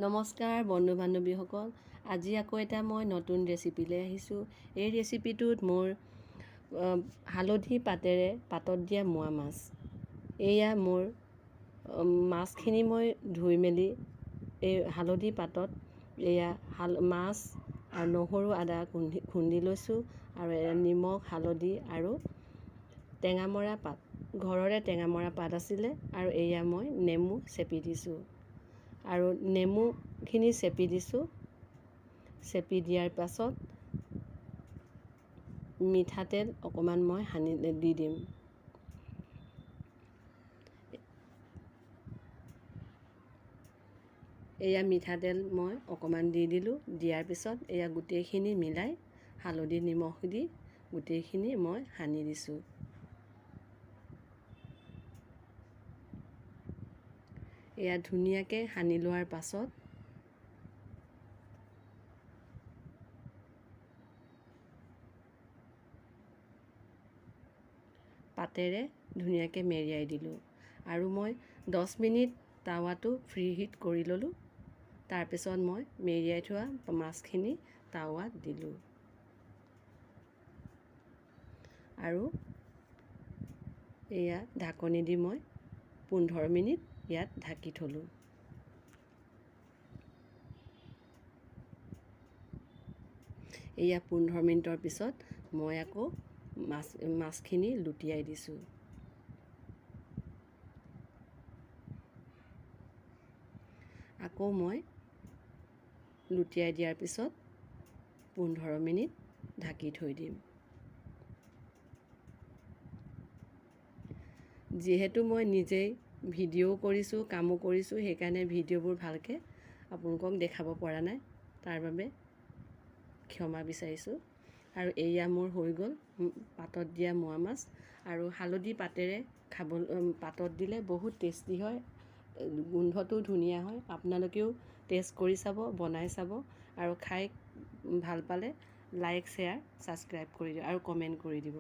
নমস্কাৰ বন্ধু বান্ধৱীসকল, আজি আকৌ এটা মই নতুন ৰেচিপিলৈ আহিছোঁ। এই ৰেচিপিটোত মোৰ হালধি পাতত দিয়া মোৱা মাছ। এয়া মোৰ মাছখিনি মই ধুই মেলি এই হালধি পাতত এয়া মাছ আৰু নহৰু আদা খুন্দি লৈছোঁ আৰু নিমখ হালধি আৰু টেঙামৰা পাত, ঘৰৰে টেঙামৰা পাত আছিলে, আৰু এয়া মই নেমু চেপি দিছোঁ আৰু নেমুখিনি চেপি দিছোঁ। চেপি দিয়াৰ পাছত মিঠাতেল অকণমান মই সানি দি দিম। এয়া মিঠাতেল মই অকণমান দি দিলোঁ। দিয়াৰ পিছত এয়া গোটেইখিনি মিলাই হালধি নিমখ দি গোটেইখিনি মই সানি দিছোঁ। এয়া ধুনীয়াকৈ সানি লোৱাৰ পাছত পাতেৰে ধুনীয়াকৈ মেৰিয়াই দিলোঁ আৰু মই 10 মিনিট টাৱাটো ফ্ৰী হিট কৰি ল'লোঁ। তাৰপিছত মই মেৰিয়াই থোৱা মাছখিনি টাৱাত দিলোঁ আৰু এয়া ঢাকনি দি মই 15 মিনিট ইয়াত ঢাকি থলোঁ। এয়া 15 মিনিটৰ পিছত মই আকৌ মাছখিনি লুটিয়াই দিছোঁ। আকৌ মই লুটিয়াই দিয়াৰ পিছত 15 মিনিট ঢাকি থৈ দিম। যিহেতু মই নিজেই ভিডিঅ' কৰিছোঁ, কামো কৰিছোঁ, সেইকাৰণে ভিডিঅ'বোৰ ভালকৈ আপোনালোকক দেখাব পৰা নাই, তাৰ বাবে ক্ষমা বিচাৰিছোঁ। আৰু এয়া মোৰ হৈ গ'ল পাতত দিয়া মোৱা মাছ, আৰু হালধি পাতত দিলে বহুত টেষ্টি হয়, গোন্ধটো ধুনীয়া হয়। আপোনালোকেও টেষ্ট কৰি চাব, বনাই চাব, আৰু খাই ভাল পালে লাইক শ্বেয়াৰ ছাবস্ক্ৰাইব কৰি দিব আৰু কমেণ্ট কৰি দিব।